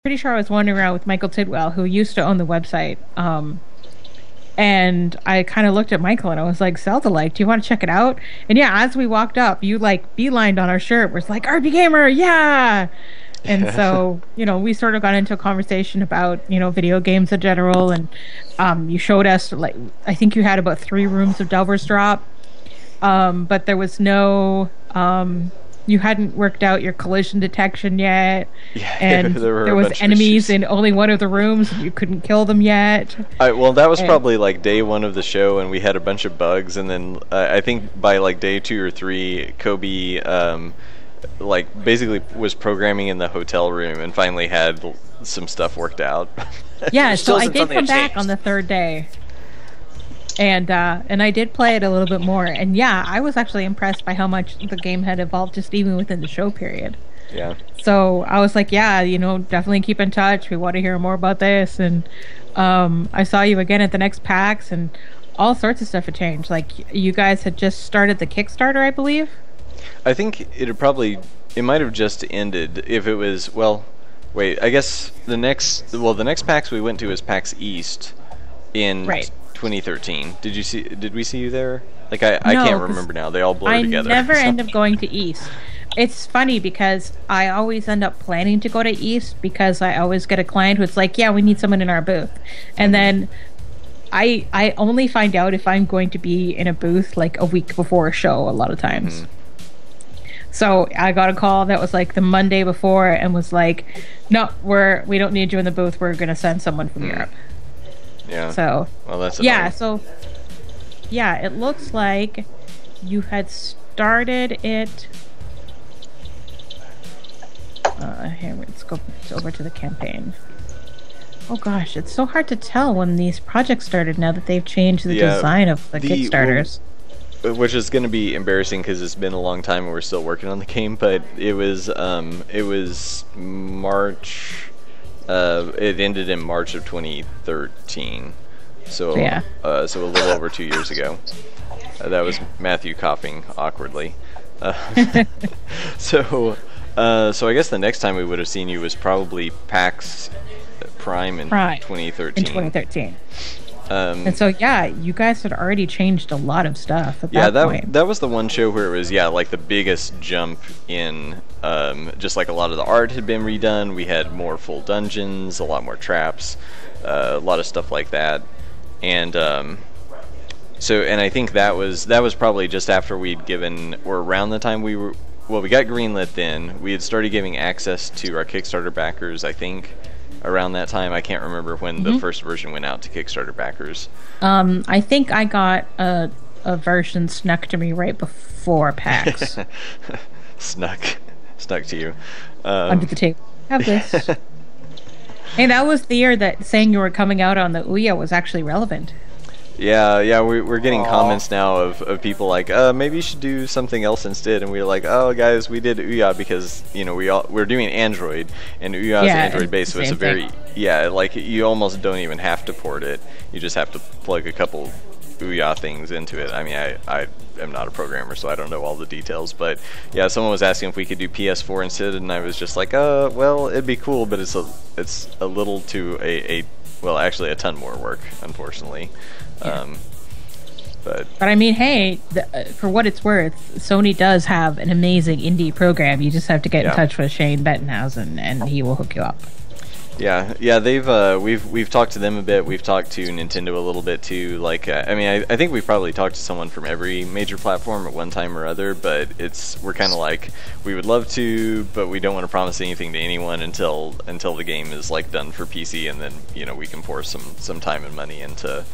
pretty sure I was wandering around with Michael Tidwell, who used to own the website. And I kind of looked at Michael and I was like, Zelda like, do you want to check it out? And yeah, as we walked up, you like beelined on our shirt. We're like, RP Gamer, yeah. And so, we sort of got into a conversation about, video games in general. And you showed us, like, I think you had about 3 rooms of Delver's Drop. But there was no, you hadn't worked out your collision detection yet. Yeah, and there was enemies in only one of the rooms and you couldn't kill them yet. Well, that was probably like day 1 of the show, and we had a bunch of bugs, and then I think by like day 2 or 3, Kobe like basically was programming in the hotel room and finally had some stuff worked out. Yeah, so I did come back on the 3rd day. And I did play it a little bit more, and yeah, I was actually impressed by how much the game had evolved just even within the show period. Yeah. So I was like, yeah, definitely keep in touch. We want to hear more about this. And I saw you again at the next PAX, and all sorts of stuff had changed. Like, you guys had just started the Kickstarter, I believe. I think it might have just ended. If it was, well, wait, I guess the next PAX we went to was PAX East in 2013. Did we see you there? Like, I can't remember now. They all blur together. I never end up going to East. It's funny because I always end up planning to go to East because I always get a client who's like, yeah, we need someone in our booth. And then I only find out if I'm going to be in a booth like a week before a show a lot of times. So I got a call that was like the Monday before and was like, no, we don't need you in the booth. We're going to send someone from Europe. Yeah. So, well, that's annoying. It looks like you had started it. Here, let's go over to the campaign. Oh gosh, it's so hard to tell when these projects started now that they've changed the design of the Kickstarters. Which is going to be embarrassing because it's been a long time and we're still working on the game, but it was March. It ended in March of 2013, so so a little over 2 years ago. That was Matthew coughing awkwardly. So I guess the next time we would have seen you was probably PAX Prime in 2013. And so you guys had already changed a lot of stuff at that point. That was the one show where it was like the biggest jump in just like a lot of the art had been redone. We had more full dungeons, a lot more traps, a lot of stuff like that. And and I think that was probably just after we'd given, or around the time we got greenlit then. We had started giving access to our Kickstarter backers, I think, around that time. I can't remember when the first version went out to Kickstarter backers. I think I got a version snuck to me right before PAX. Snuck to you. Under the table. Have this. Hey, that was the year that saying you were coming out on the Ouya was actually relevant. Yeah, we're getting comments now of people like, maybe you should do something else instead, and we were like, oh guys, we did Ouya because we're doing Android, and Ouya is Android based, so it's a very like you almost don't even have to port it, you just have to plug a couple Ouya things into it. I mean, I am not a programmer, so I don't know all the details, but yeah, someone was asking if we could do PS4 instead, and I was just like, well, it'd be cool, but it's a little too well, actually a ton more work, unfortunately. But I mean, hey, for what it's worth, Sony does have an amazing indie program. You just have to get in touch with Shane Bettenhausen, and he will hook you up. Yeah, they've we've talked to them a bit. We've talked to Nintendo a little bit too. Like, I mean, I think we've probably talked to someone from every major platform at one time or other. But we're kind of like, we would love to, but we don't want to promise anything to anyone until the game is like done for PC, and then we can pour some time and money into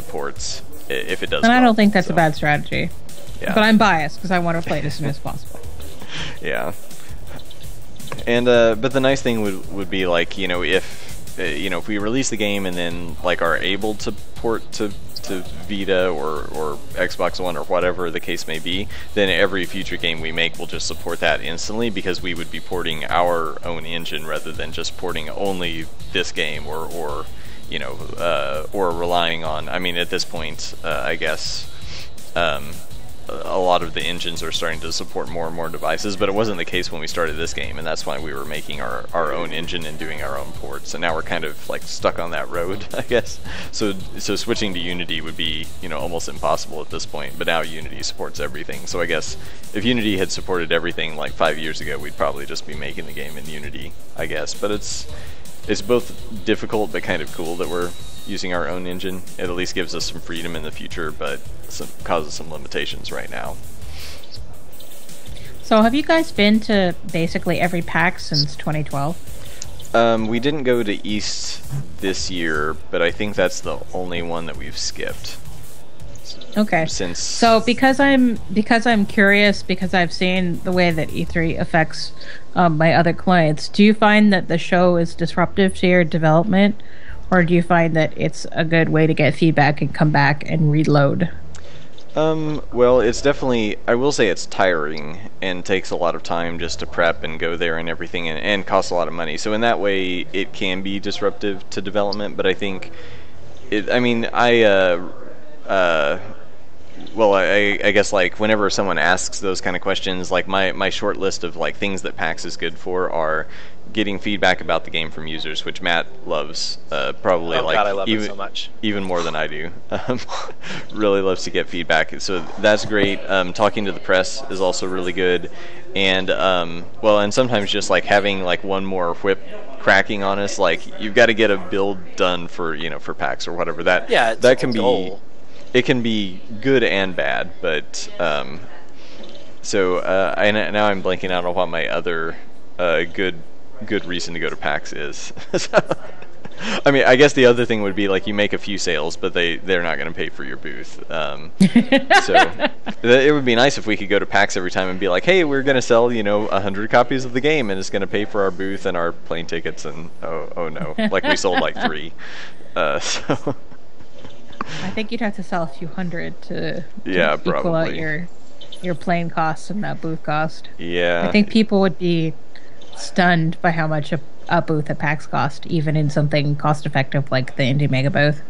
ports if it does. And I don't think that's a bad strategy. Yeah. But I'm biased because I want to play it as soon as possible. Yeah. And but the nice thing would be like, if we release the game and then like are able to port to Vita or Xbox One or whatever the case may be, then every future game we make will just support that instantly, because we would be porting our own engine rather than just porting only this game or relying on, I mean, at this point, I guess, a lot of the engines are starting to support more and more devices, but it wasn't the case when we started this game, and that's why we were making our own engine and doing our own ports. And now we're kind of like stuck on that road, I guess. So switching to Unity would be, you know, almost impossible at this point. But now Unity supports everything. So I guess if Unity had supported everything like 5 years ago, we'd probably just be making the game in Unity, I guess. But it's both difficult but kind of cool that we're using our own engine. It at least gives us some freedom in the future, but causes some limitations right now. So have you guys been to basically every PAX since 2012? We didn't go to East this year, but I think that's the only one that we've skipped. Okay. So because I'm curious, because I've seen the way that E3 affects my other clients, do you find that the show is disruptive to your development? Or do you find that it's a good way to get feedback and come back and reload? Well, it's definitely, I will say it's tiring and takes a lot of time just to prep and go there and everything, and costs a lot of money. So in that way, it can be disruptive to development, but I think, well, I guess like whenever someone asks those kind of questions, like my short list of like things that PAX is good for are getting feedback about the game from users, which Matt loves, probably oh, like God, I love it so much. Even more than I do. Really loves to get feedback, so that's great. Talking to the press is also really good, and well, and sometimes just like having like one more whip cracking on us, like you've got to get a build done for, you know, for PAX or whatever. That can be. It can be good and bad, but so now I'm blanking out on what my other good reason to go to PAX is. I mean, I guess the other thing would be like you make a few sales, but they're not going to pay for your booth. So it would be nice if we could go to PAX every time and be like, hey, we're going to sell, you know, 100 copies of the game, and it's going to pay for our booth and our plane tickets, and oh no, like we sold like 3. So. I think you'd have to sell a few hundred to probably equal out your plane costs and that booth cost. Yeah. I think people would be stunned by how much a booth at PAX cost, even in something cost effective like the Indie Mega booth.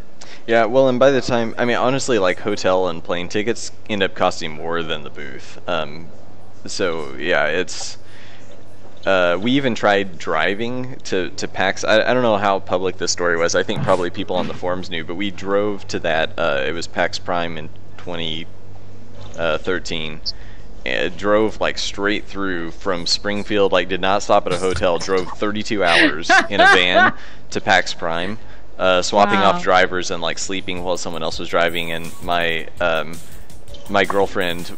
Yeah, well, and by the time, I mean, honestly, like hotel and plane tickets end up costing more than the booth. So yeah, it's. We even tried driving to PAX. I don't know how public this story was. I think probably people on the forums knew, but we drove to that. It was PAX Prime in 2013. And drove like straight through from Springfield, like did not stop at a hotel, drove 32 hours in a van to PAX Prime, swapping off drivers and like sleeping while someone else was driving. And my girlfriend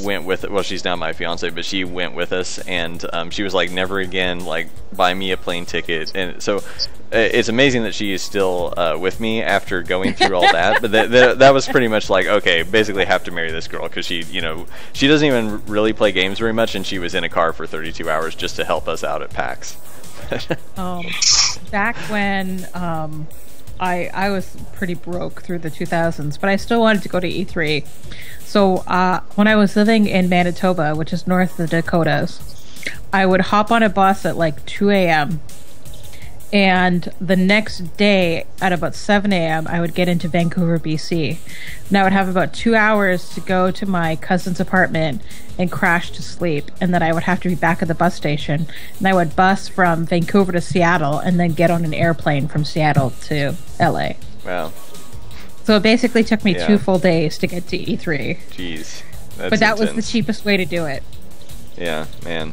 went with it. Well, she's now my fiance, but she went with us, and she was like, never again, like, buy me a plane ticket. And so it's amazing that she is still with me after going through all that. But that was pretty much like, okay, basically have to marry this girl, because she, you know, she doesn't even really play games very much, and she was in a car for 32 hours just to help us out at PAX. Back when I was pretty broke through the 2000s, but I still wanted to go to E3. So when I was living in Manitoba, which is north of the Dakotas, I would hop on a bus at like 2 a.m. And the next day at about 7 a.m., I would get into Vancouver, BC. And I would have about 2 hours to go to my cousin's apartment and crash to sleep. And then I would have to be back at the bus station. And I would bus from Vancouver to Seattle and then get on an airplane from Seattle to LA. Wow. So it basically took me 2 full days to get to E3. Jeez. But that was the cheapest way to do it. Yeah, man.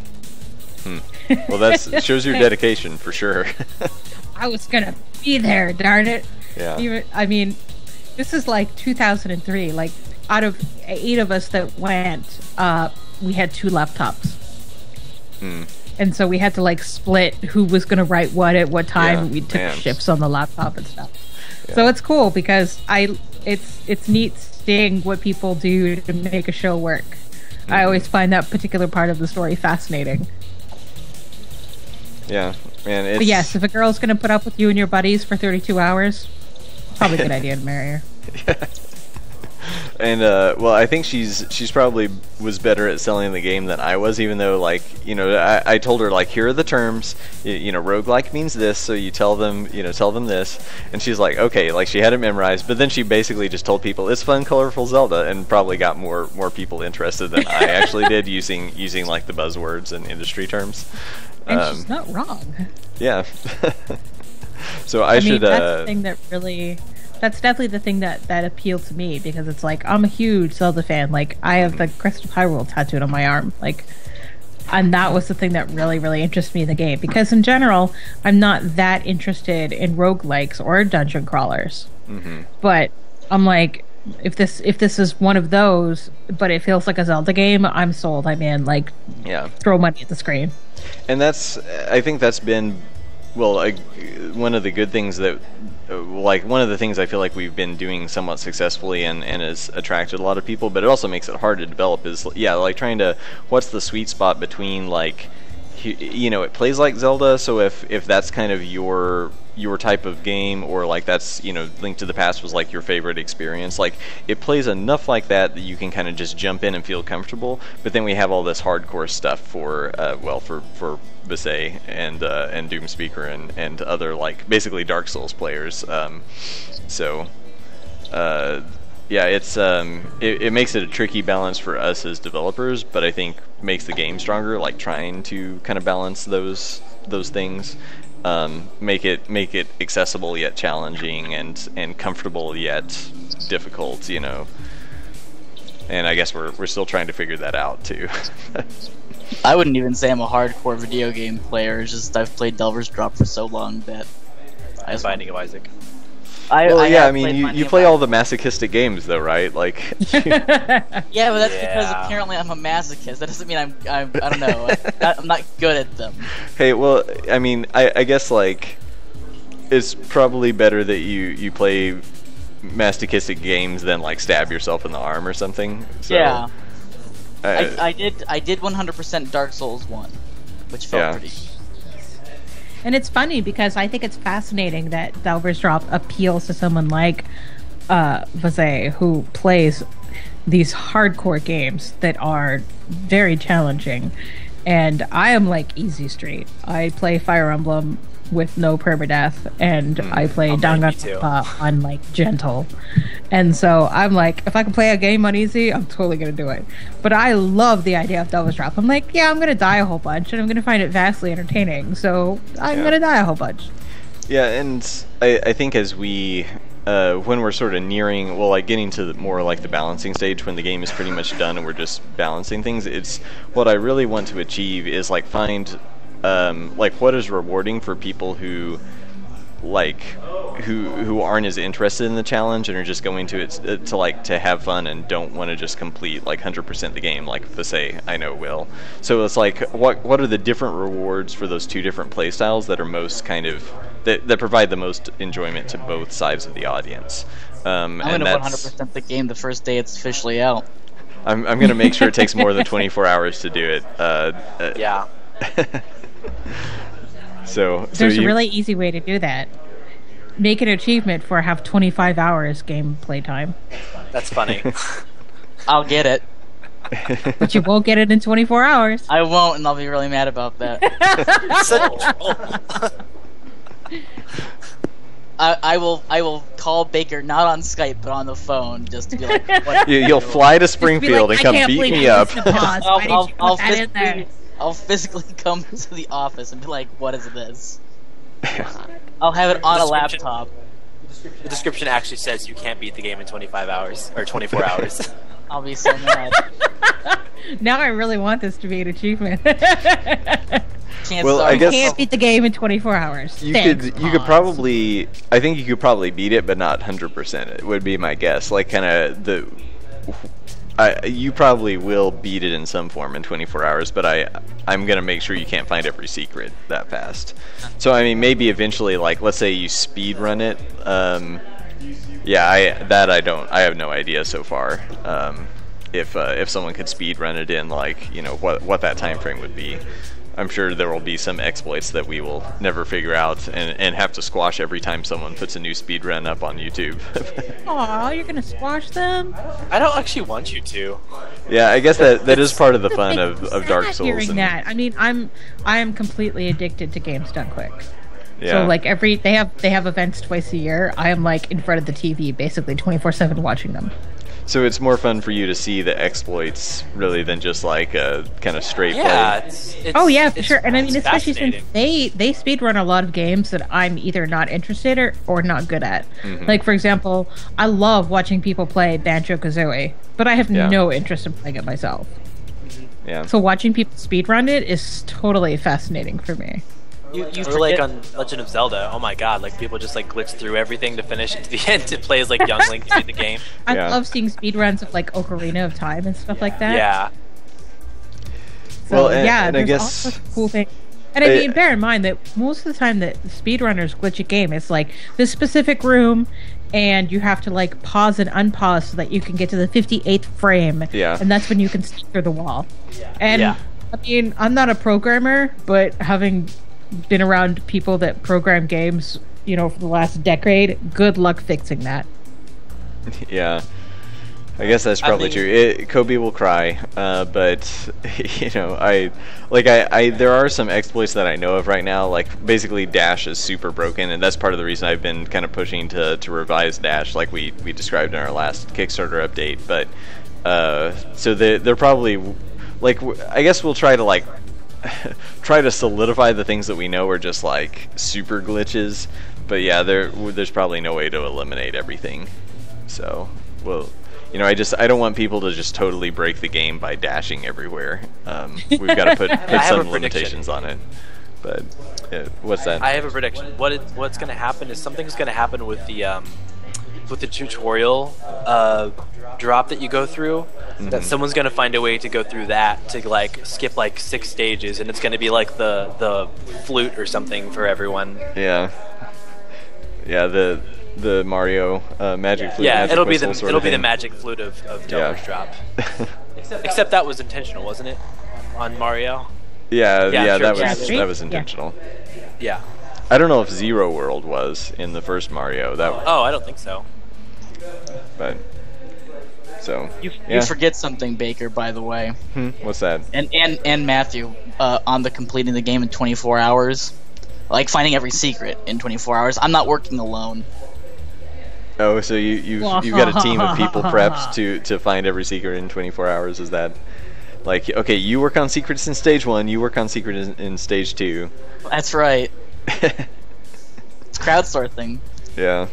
Well, that shows your dedication for sure. I was gonna be there, darn it. Yeah. I mean, this is like 2003. Like, out of 8 of us that went, we had 2 laptops. And so we had to like split who was gonna write what at what time. Yeah, we took shifts on the laptop and stuff. Yeah. So it's cool because it's neat seeing what people do to make a show work. I always find that particular part of the story fascinating. Yeah, man. But yes, if a girl's going to put up with you and your buddies for 32 hours, probably a good idea to marry her. And well, I think she's probably was better at selling the game than I was, even though, like, you know, I told her, like, here are the terms, you know, roguelike means this, so you tell them this, and she's like, okay, like, she had it memorized, but then she basically just told people it's fun, colorful Zelda, and probably got more people interested than I actually did using like the buzzwords and industry terms. And she's not wrong. Yeah. So I should. That's the thing that really. That's definitely the thing that appealed to me, because it's like, I'm a huge Zelda fan. Like, I have the Crest of Hyrule tattooed on my arm. Like, and that was the thing that really, really interested me in the game. Because in general, I'm not that interested in roguelikes or dungeon crawlers. Mm-hmm. But I'm like, if this is one of those, but it feels like a Zelda game, I'm sold. I'm in. Like, yeah, throw money at the screen. And I think that's been, well, one of the good things that. Like, one of the things I feel like we've been doing somewhat successfully and has attracted a lot of people, but it also makes it hard to develop, is, yeah, like, trying to, what's the sweet spot between, like, you know, it plays like Zelda, so if that's kind of your type of game, or, like, that's, you know, Link to the Past was, like, your favorite experience, like, it plays enough like that you can kind of just jump in and feel comfortable, but then we have all this hardcore stuff for Visay and Doomspeaker and other, like, basically Dark Souls players. Yeah, it makes it a tricky balance for us as developers, but I think makes the game stronger. Like, trying to kind of balance those things, make it accessible yet challenging, and comfortable yet difficult. You know, and I guess we're still trying to figure that out too. I wouldn't even say I'm a hardcore video game player. It's just I've played Delver's Drop for so long that I'm Binding of Isaac. I mean, you play all the masochistic games, though, right? Like, yeah, but that's because apparently I'm a masochist. That doesn't mean I'm I don't know. I'm not good at them. Hey, well, I mean, I guess, like, it's probably better that you play masochistic games than, like, stab yourself in the arm or something. So, yeah. I did 100% Dark Souls 1, which felt pretty. And it's funny because I think it's fascinating that Delver's Drop appeals to someone like Visay, who plays these hardcore games that are very challenging. And I am like easy street. I play Fire Emblem with no permadeath, and I play Danganronpa on like gentle. And so I'm like, if I can play a game on easy, I'm totally gonna do it. But I love the idea of Devil's Drop. I'm like, yeah, I'm gonna die a whole bunch, and I'm gonna find it vastly entertaining. So I'm gonna die a whole bunch. Yeah, and I think as we when we're sort of nearing, well, like getting to more like the balancing stage, when the game is pretty much done and we're just balancing things, it's what I really want to achieve is like find like what is rewarding for people who like who aren't as interested in the challenge and are just going to it to have fun and don't want to just complete like 100% the game, like Visay I know will. So it's like what are the different rewards for those two different play styles that are most kind of that provide the most enjoyment to both sides of the audience. I'm gonna 100% the game the first day it's officially out. I'm gonna make sure it takes more than 24 hours to do it. Yeah. So there's a really easy way to do that. Make an achievement for have 25 hours gameplay time. That's funny. I'll get it. But you won't get it in 24 hours. I won't, and I'll be really mad about that. I will call Baker not on Skype but on the phone just to be like, what? You'll fly to Springfield and come beat me up. I'll physically come to the office and be like, what is this? I'll have it on a laptop. The description actually says you can't beat the game in 25 hours, or 24 hours. I'll be so mad. Now I really want this to be an achievement. Well, I guess you can't beat the game in 24 hours. You could probably, I think you could probably beat it, but not 100%. It would be my guess. Like kind of you probably will beat it in some form in 24 hours, but I'm gonna make sure you can't find every secret that fast. So I mean, maybe eventually, like let's say you speed run it. Yeah, I have no idea so far. If someone could speed run it in, like, you know, what that time frame would be. I'm sure there will be some exploits that we will never figure out and have to squash every time someone puts a new speedrun up on YouTube. Aw, you're gonna squash them? I don't actually want you to. Yeah, I guess that is part of the fun of Dark Souls. Hearing that, I mean, I am completely addicted to games done quick. Yeah. So like they have events twice a year. I am like in front of the TV basically 24/7 watching them. So it's more fun for you to see the exploits really than just like a kind of straight Yeah, play. Oh yeah, for sure. And I mean, especially since fascinating. they speedrun a lot of games that I'm either not interested or not good at. Mm-hmm. Like for example, I love watching people play Banjo-Kazooie, but I have no interest in playing it myself. Yeah. So watching people speedrun it is totally fascinating for me. You were like on Legend of Zelda. Oh my god! Like people just like glitch through everything to finish to the end to play as like young Link to beat the game. I love seeing speedruns of like Ocarina of Time and stuff like that. Yeah. So Well, and I there's guess all sorts of cool things. And I mean, bear in mind that most of the time that speedrunners glitch a game, it's like this specific room, and you have to like pause and unpause so that you can get to the 58th frame. Yeah. And that's when you can sneak through the wall. And Yeah. I mean, I'm not a programmer, but having been around people that program games, you know, for the last decade, good luck fixing that. Yeah. I guess that's probably true. Kobe will cry, but you know, I there are some exploits that I know of right now. Like basically, Dash is super broken, and that's part of the reason I've been kind of pushing to revise Dash, like we described in our last Kickstarter update. But so they're probably like I guess we'll try to like try to solidify the things that we know are just like super glitches. But yeah, there's probably no way to eliminate everything. So well. You know, I don't want people to just totally break the game by dashing everywhere. We've got to put some limitations on it. But what's that? I have a prediction. What's going to happen is something's going to happen with the tutorial drop that you go through. Mm-hmm. That someone's going to find a way to go through that to like skip like 6 stages, and it's going to be like the flute or something for everyone. Yeah. Yeah. The Mario magic flute. Yeah, magic it'll be the magic flute of Delver's Drop. Except that was intentional, wasn't it? On Mario. Yeah, sure, that was intentional. Yeah. I don't know if Zero World was in the first Mario. Oh, I don't think so. But so you forget something, Baker. By the way. What's that? And Matthew on the completing the game in 24 hours, like finding every secret in 24 hours. I'm not working alone. Oh, so you've got a team of people prepped to find every secret in 24 hours? Is that like okay? You work on secrets in stage 1. You work on secrets in stage 2. That's right. It's crowdsourcing. Yeah.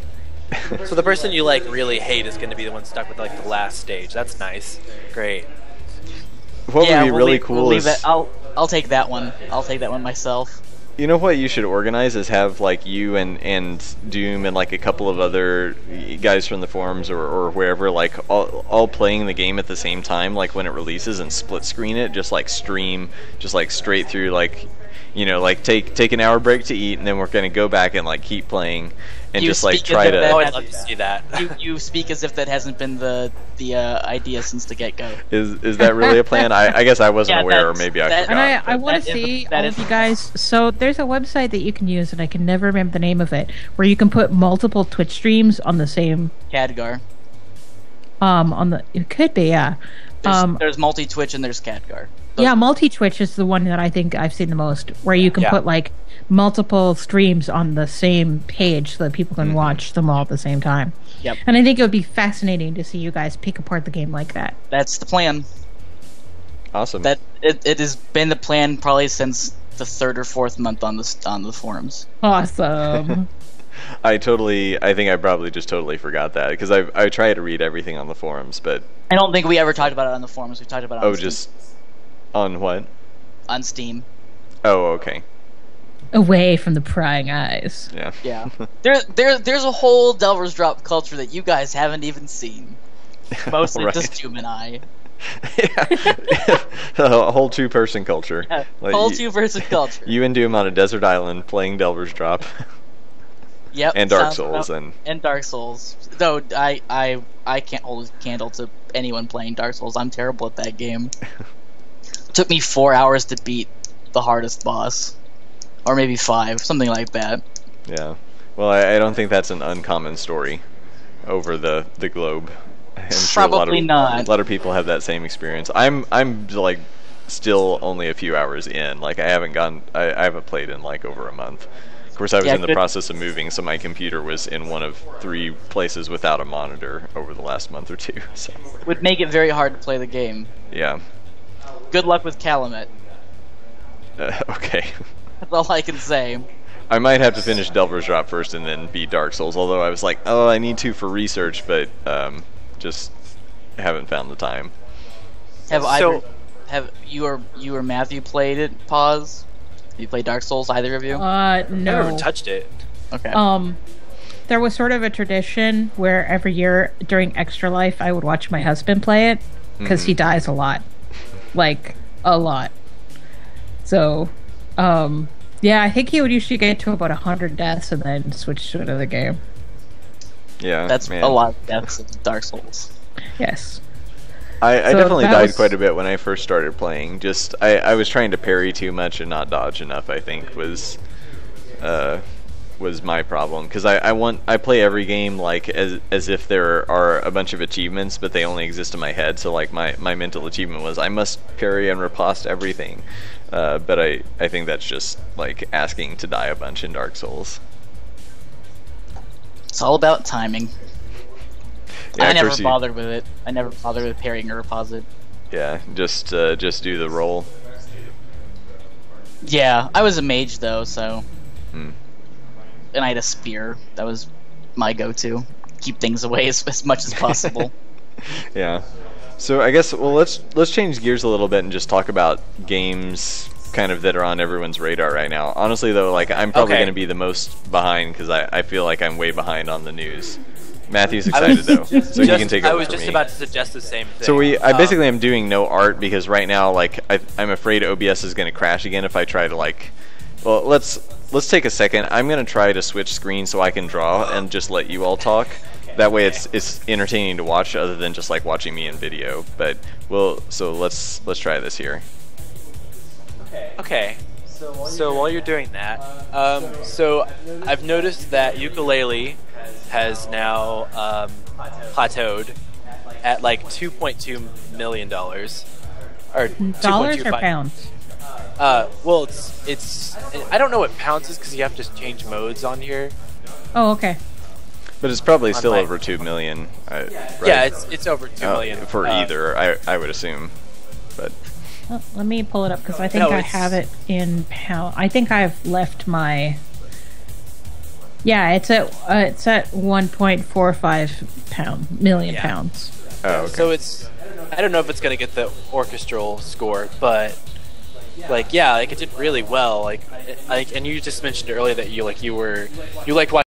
So the person you like really hate is going to be the one stuck with like the last stage. That's nice. Great. What would be really cool is I'll take that one. I'll take that one myself. You know what you should organize is have like you and Doom and like a couple of other guys from the forums or wherever like all playing the game at the same time like when it releases and split screen it, just like stream just like straight through, like you know, like take an hour break to eat and then we're gonna go back and like keep playing and You just like speak try as if to that Oh, I'd love to see that. You speak as if that hasn't been the idea since the get-go. is that really a plan? I guess I wasn't Yeah, aware or that's- maybe I that- forgot. And I but- want to That is- see that all is- of you guys. So there's a website that you can use, and I can never remember the name of it, where you can put multiple Twitch streams on the same. Khadgar. It could be, yeah. There's multi-Twitch and there's Khadgar. Yeah, multi-Twitch is the one that I think I've seen the most, where you can Yeah. put like multiple streams on the same page so that people can watch them all at the same time. Yep. And I think it would be fascinating to see you guys pick apart the game like that. That's the plan. Awesome. That it has been the plan probably since the 3rd or 4th month on the forums. Awesome. I think I probably just totally forgot that because I try to read everything on the forums, but I don't think we ever talked about it on the forums. We talked about it on Steam. just on what? On Steam. Oh, okay. Away from the prying eyes. Yeah. Yeah. There's a whole Delver's Drop culture that you guys haven't even seen. Mostly Right. just Doom and I. Yeah. A whole 2-person culture. Like, Whole 2-person culture. You and Doom on a desert island playing Delver's Drop. Yep. and Dark sounds Souls about- and Dark Souls. Though I can't hold a candle to anyone playing Dark Souls. I'm terrible at that game. Took me 4 hours to beat the hardest boss, or maybe 5, something like that. Yeah. Well, I don't think that's an uncommon story over the globe. I'm sure Probably not. A lot of people have that same experience. I'm like still only a few hours in. Like I haven't played in like over a month. Of course, I was in the process of moving, so my computer was in one of 3 places without a monitor over the last month or 2. So. Would make it very hard to play the game. Yeah. Good luck with Calumet. Okay. That's all I can say. I might have to finish Delver's Drop first and then beat Dark Souls, although I was like, oh, I need to for research, but just haven't found the time. Have you or Matthew played it? Pause. Have you played Dark Souls, either of you? No. I never touched it. Okay. There was sort of a tradition where every year during Extra Life I would watch my husband play it because he dies a lot. Like, a lot. So, yeah, I think he would usually get to about 100 deaths and then switch to another game. Yeah, that's a lot of deaths in Dark Souls. Yes. I definitely died quite a bit when I first started playing. Just I was trying to parry too much and not dodge enough, I think was my problem, because I play every game like as if there are a bunch of achievements, but they only exist in my head. So like my mental achievement was I must parry and riposte everything, but I think that's just like asking to die a bunch in Dark Souls. It's all about timing. Yeah, I never bothered with it. I never bothered with parrying or riposte. Yeah, just do the roll. Yeah, I was a mage though, so. Hmm. And I had a spear. That was my go-to. Keep things away as much as possible. Yeah. So I guess let's change gears a little bit and just talk about games kind of that are on everyone's radar right now. Honestly though, like I'm probably going to be the most behind because I feel like I'm way behind on the news. Matthew's excited though, so you can take over. I was just about to suggest the same thing. So I basically am doing no art because right now, like I'm afraid OBS is going to crash again if I try to like. Well, let's take a second. I'm going to try to switch screens so I can draw and just let you all talk. That way, it's entertaining to watch other than just like watching me in video. But so let's try this here. Okay. So while you're doing that, so I've noticed that ukulele has now plateaued at like $2.2 million, or dollars or pounds. Well, it's I don't know what pounds is because you have to change modes on here. Oh, okay. But it's probably still over 2 million. Right? Yeah, it's over 2 million for either. I would assume, but. Well, let me pull it up because I think I have it in pound. I think I've left my. Yeah, it's at 1.45 million pounds. Oh, okay. So I don't know if it's gonna get the orchestral score, but like it did really well. Like and you just mentioned earlier that you liked watching